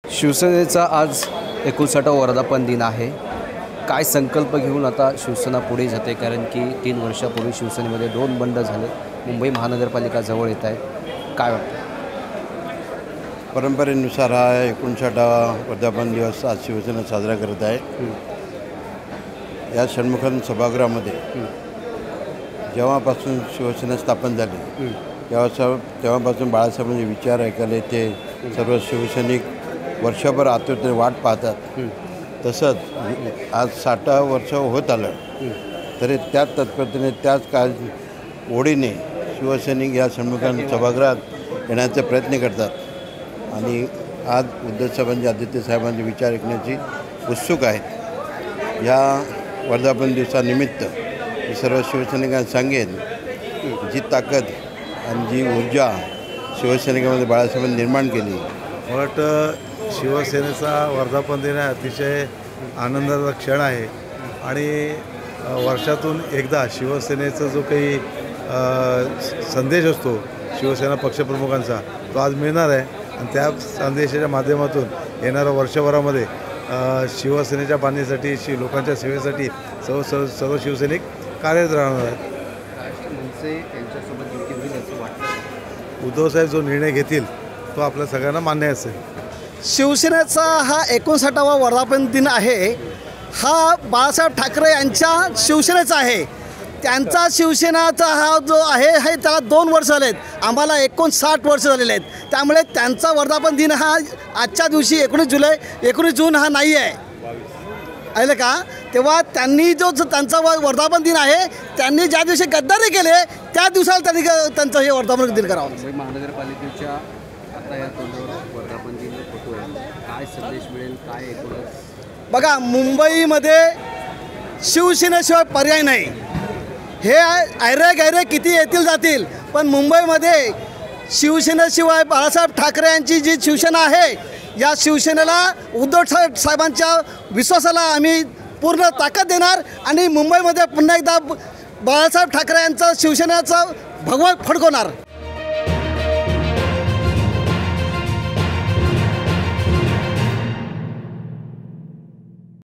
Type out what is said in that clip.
शिवसेनेचा आज 59वा वर्धापन दिन आहे। काय संकल्प घेऊन आता शिवसेना पुढे जाते? कारण की 3 वर्षापूर्वी शिवसेनेमध्ये 2 बंड झाले, मुंबई महानगरपालिका जवळ येत आहे। काय वाटतं? परंपरेनुसार हा 59वा वर्धापन दिवस आज शिवसेना साजरा करत आहे। या षण्मुखन सभागृहामध्ये जेव्हापासून शिवसेना स्थापन झाली तेव्हापासून बाळासाहेबांचे विचार ऐकायला येते। सर्व शिवसैनिक वर्षभर आतुरतेने वाट पाहतात। तसंच आज 60 वर्ष होत आलं तरी त्याच तत्परतेने त्याच ओढीने शिवसैनिक या षण्मुखन सभागृहात येण्याचा प्रयत्न करतात आणि आज उद्धव साहेबांचे आदित्य साहेबांचे विचार ऐकण्याची उत्सुक आहेत। या वर्धापन दिवसानिमित्त मी सर्व शिवसैनिकांना सांगेन, जी ताकद आणि जी ऊर्जा शिवसैनिकांमध्ये बाळासाहेबांनी निर्माण केली, मला वाटतं शिवसेनेचा वर्धापन दिन अतिशय आनंदाचा क्षण आहे आणि वर्षातून एकदा शिवसेनेचा जो काही संदेश असतो शिवसेना पक्षप्रमुखांचा तो आज मिळणार आहे आणि त्या संदेशाच्या माध्यमातून येणाऱ्या वर्षभरामध्ये शिवसेनेच्या बांधणीसाठी लोकांच्या सेवेसाठी सर्व शिवसैनिक कार्यरत राहणार आहेत। उद्धव साहेब जो निर्णय घेतील तो आपल्या सगळ्यांना मान्य असेल। शिवसेनेचा हा 59वा वर्धापन दिन आहे। हा बाळासाहेब ठाकरे यांच्या शिवसेनेचा आहे। त्यांचा शिवसेनाचा हा जो आहे त्याला 2 वर्ष झालेत, आम्हाला 59 वर्ष झालेले आहेत। त्यामुळे त्यांचा वर्धापन दिन हा आजच्या दिवशी 19 जून हा नाही आहे, ऐकलं का? तेव्हा त्यांनी जो त्यांचा वर्धापन दिन आहे, त्यांनी ज्या दिवशी गद्दारी केले त्या दिवसाला त्यांनी त्यांचं हे वर्धापन दिन करावं। मुंबई महानगरपालिकेच्या आता या तोंडावर वर्धापन दिन होतो आहे, काय संदेश मिळेल? काय एकूणच बघा, मुंबईमध्ये शिवसेनेशिवाय पर्याय नाही। हे ऐरे गैरे किती येतील जातील, पण मुंबईमध्ये शिवसेनेशिवाय बाळासाहेब ठाकरे यांची जी शिवसेना आहे, या शिवसेनेला उद्धव साहेबांच्या विश्वासाला आम्ही पूर्ण ताकद देणार आणि मुंबईमध्ये पुन्हा एकदा बाळासाहेब ठाकरे यांचा शिवसेनेचा भगवा फडकवणार।